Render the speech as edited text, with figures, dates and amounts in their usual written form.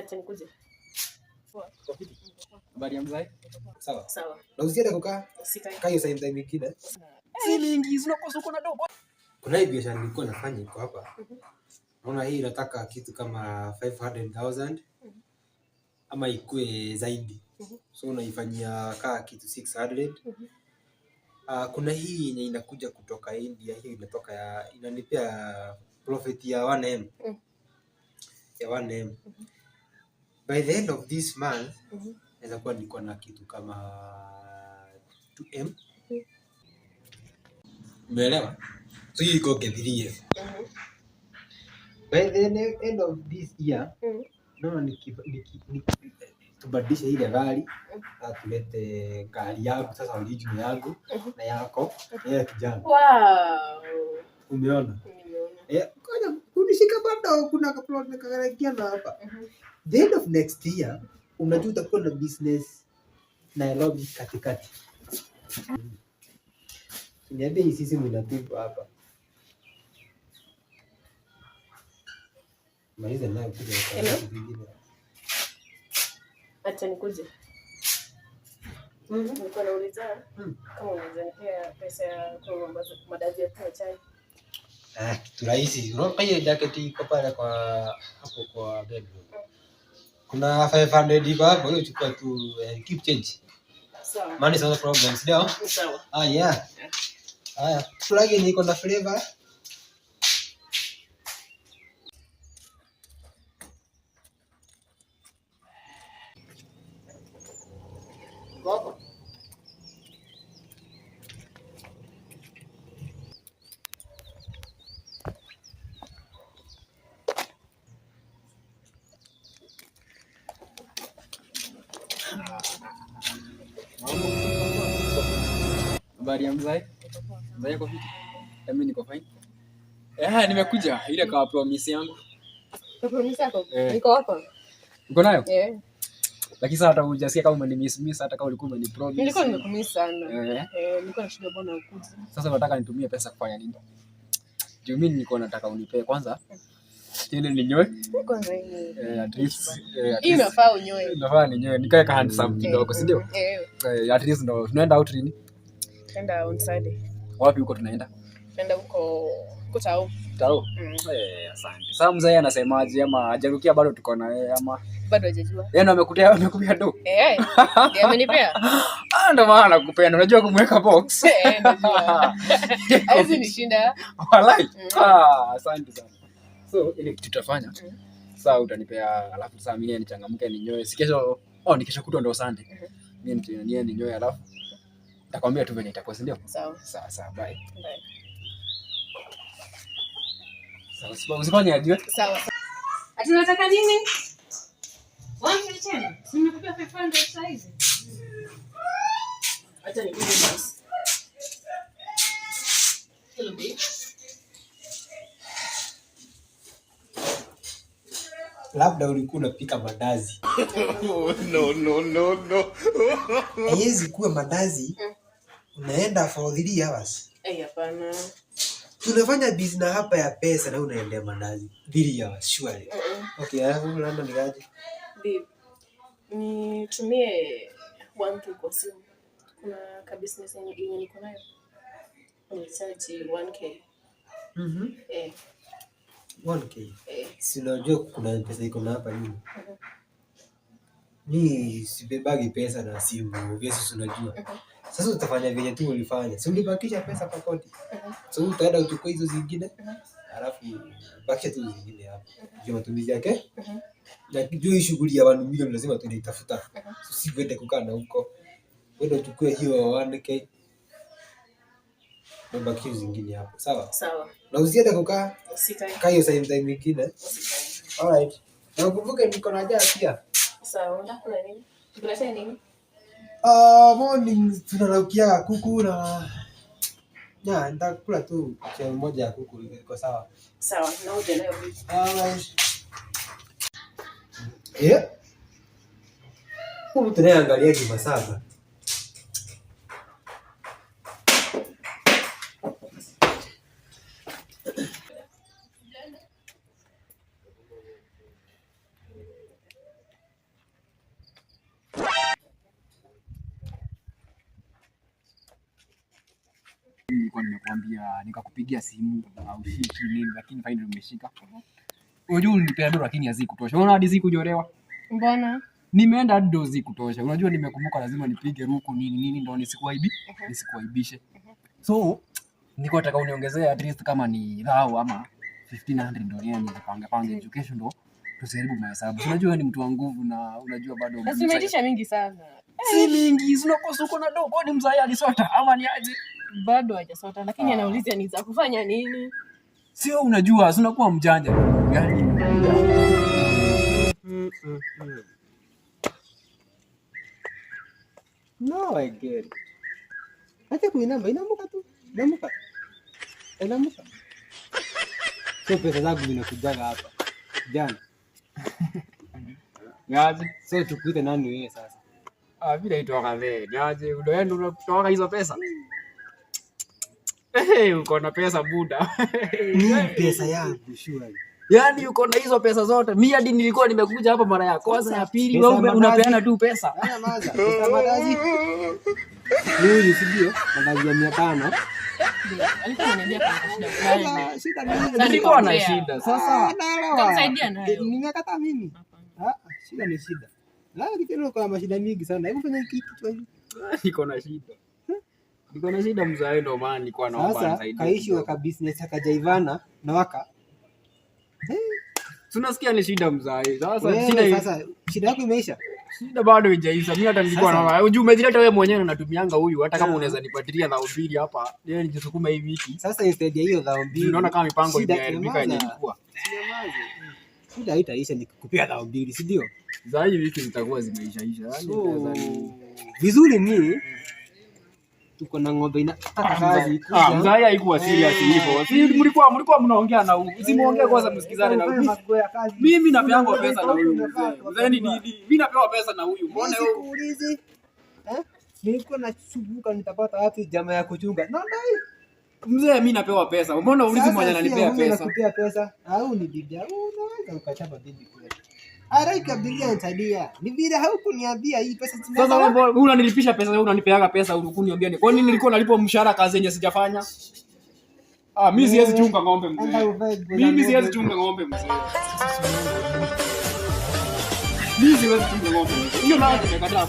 Acha nikuje. Poa. Habari ya mzee? Sawa. Sawa. Na usiende kukaa. Sitaki. Kaa hiyo time nyingine. Si mingi unakosa uko na dogo. Kuna hii biashara nilikuwa nafanya iko hapa. Naona hii inataka kitu kama 500,000 ama ikue zaidi. So unaifanyia kaa kitu 600. Kuna hii yenye inakuja kutoka India, hii inatoka inanipea profit ya 1M. Ya 1M. By the end of this month, naweza kuwa niko na kitu kama 2M. Umeelewa? So hii iko K3M. By the end of this year, naona tubadilishe ile gari, tulete gari yangu sasa original yangu na yako ya kijana. Wow. Umeona? Ngoja unishika bado kuna couple nikagarakia na hapa. The end of next year, unajua utakuwa na business Nairobi katikati. Niambie sisi mnapigwa hapa. Maliza nayo kuja kwa vingine. Acha nikuje. Nilikuwa nauliza kama unaweza nipea pesa ya kwa madazi ya chai. Kitu rahisi. Unaona hiyo jacket iko pale kwa hapo kwa bedroom. Kuna 500 iko hapo, hiyo chukua tu, keep change. Sawa. Money is not a problem, ndio? Sawa. Yeah. Haya, flag yenye iko na flavor. Baba. Habari ya mzee? Mzee yako vipi? Mimi niko fine. Nimekuja ile kwa promise yangu. Promise yako? Niko hapa. Uko nayo? Lakini sasa hata hujasikia kama umenimiss hata kama ulikuwa umenipromise. Nilikuwa nimekumiss sana. Nilikuwa nashinda bwana ukuzi. Sasa nataka nitumie pesa kufanya nini? Juu mimi niko nataka unipe kwanza. Ile ninyoe. Kwanza hii. At least hii inafaa unyoe. Inafaa ninyoe. Nikae ka handsome kidogo, si ndio? At least ndo tunaenda out lini? Tunaenda on Sunday. Wapi huko tunaenda? Tunaenda huko Tao. Tao? Asante. Sasa mzee anasemaje ama hajarukia bado tuko na yeye ama bado hajajua? Yeye ndo amekupea do. Ndiye amenipea. Ndo maana nakupenda. Unajua kumweka box. Najua. Hizi ni shinda. Walai. Asante sana. So ile kitu tutafanya. Sasa utanipea alafu sasa mimi nichangamke ninyoe. Si kesho ni kesho kutwa ndo Sunday. Mimi ninyoe alafu nitakwambia tu venye itakuwa, si ndio? Sawa, bye. Sawa, usifanye ajue. Sawa. Ati unataka nini? Wapi tena? Nimekupea 500 size. Acha nikuje basi. Hello babe. Labda ulikuwa unapika mandazi. No. Haiwezi kuwa mandazi. Unaenda for 3 hours. Hapana. Tunafanya business hapa ya pesa na unaendea mandazi 3 hours surely. Okay, unaenda ni gaje? Babe, nitumie 1K kwa simu. Kuna ka business yenye niko nayo. Unahitaji 1K. 1K. Si unajua kuna pesa iko na hapa nyuma. Ni sibebagi pesa na simu, obviously unajua. Sasa utafanya vile tu ulifanya. Si ulibakisha pesa kwa kodi. So utaenda uchukue hizo zingine. Alafu bakisha tu zingine hapo. Ndio matumizi yake. Na kijui shughuli ya 1 milioni lazima tunaitafuta. So si kwenda kukaa na huko. Wewe uchukue hiyo 1K. Na bakisha zingine hapo. Sawa? Na usiende kukaa. Sitaki. Kaa hiyo time nyingine. Alright. Na ukumbuke niko na njaa pia. Sawa, unakula nini? Tunasema nini? Morning tunaraukia kuku na nitakula tu chai moja ya kuku iko sawa. Sawa, na uje nayo vipi? Huyu tunaangalia kimasaga. Nilikuwa nimekuambia nikakupigia simu au shiki nini, lakini finally umeshika. Unajua nilipea dola lakini hazikutosha. Unaona hadi sikunyolewa. Mbona? Nimeenda hadi dozi kutosha. Unajua nimekumbuka lazima nipige ruku nini ndo nisikuaibishe. So niko nataka uniongezee at least kama ni dhao ama 1500 ndo yani panga education ndo tusijaribu mahesabu. Unajua ni mtu wa nguvu na unajua bado basi umeitisha mingi sana. Si mingi, unakosa uko na dogo ni mzaya alisota ama ni aje? Bado hajasota lakini anaulizia ni za kufanya nini? Sio unajua, si unakuwa mjanja yani. No, I get it. Acha kuinama, inamuka tu. Inamuka. Sio pesa zangu zinakujaga hapa. Jana. Ngazi. So tukuite nani wewe sasa? Vile itoka wewe. Ngazi, unaenda unatoka hizo pesa. Uko na pesa buda. Ni pesa yangu shwari. Yaani uko na hizo pesa zote. Mimi hadi nilikuwa nimekuja hapa mara ya kwanza ya pili, wewe unapeana tu pesa. Haya maza. Pesa madazi. Ni sio? Madazi ya 500. Alikuwa ananiambia kuna shida fulani. Shida nini? Nilikuwa na shida. Sasa Nitamsaidia nayo. Nimekataa mimi. Shida ni shida. Kitendo kwa shida mingi sana. Hebu fanya kitu tu hivi. Niko na shida mzae ndo maana nilikuwa naomba nisaidie. Sasa kaishi waka business akajaivana na waka. Tunasikia ni shida mzae. Sasa shida yako imeisha. Shida bado haijaisha. Mimi hata nilikuwa naona. Unajua umejileta wewe mwenyewe unatumianga huyu hata kama unaweza nipatilia 200 hapa. Yeye nijisukuma hivi wiki. Sasa instead ya hiyo 200. Unaona kama mipango imeharibika yenye ilikuwa. Shida haitaisha nikikupia 200, si ndio? Za hii wiki zitakuwa zimeisha. Yaani vizuri ni tuko na ng'ombe inataka kazi ikuja. Mzaya haikuwa serious hivyo. Si mlikuwa mnaongea na huyu. Usimuongee kwanza msikizane na huyu. Mimi napeanga pesa na huyu. Mzee ni mimi napewa pesa na huyu. Mbona wewe uulize? Nilikuwa nasumbuka nitapata wapi jamaa ya kuchunga. Mzee mimi napewa pesa. Mbona uulize mmoja ananipea pesa? Nakupea pesa. Au ni bibi au unaweza ukachapa bibi kule. Araika bibi nisaidie. Ni vile haukuniambia hii pesa tunazo. Sasa wewe unanilipisha pesa, wewe unanipeaga pesa ukuniambia ni. Kwa nini nilikuwa nalipo mshahara kazi yenye sijafanya? Mimi siwezi chunga ng'ombe mzee. Mimi siwezi chunga ng'ombe mzee. Mimi siwezi chunga ng'ombe. Hiyo nayo nimekataa.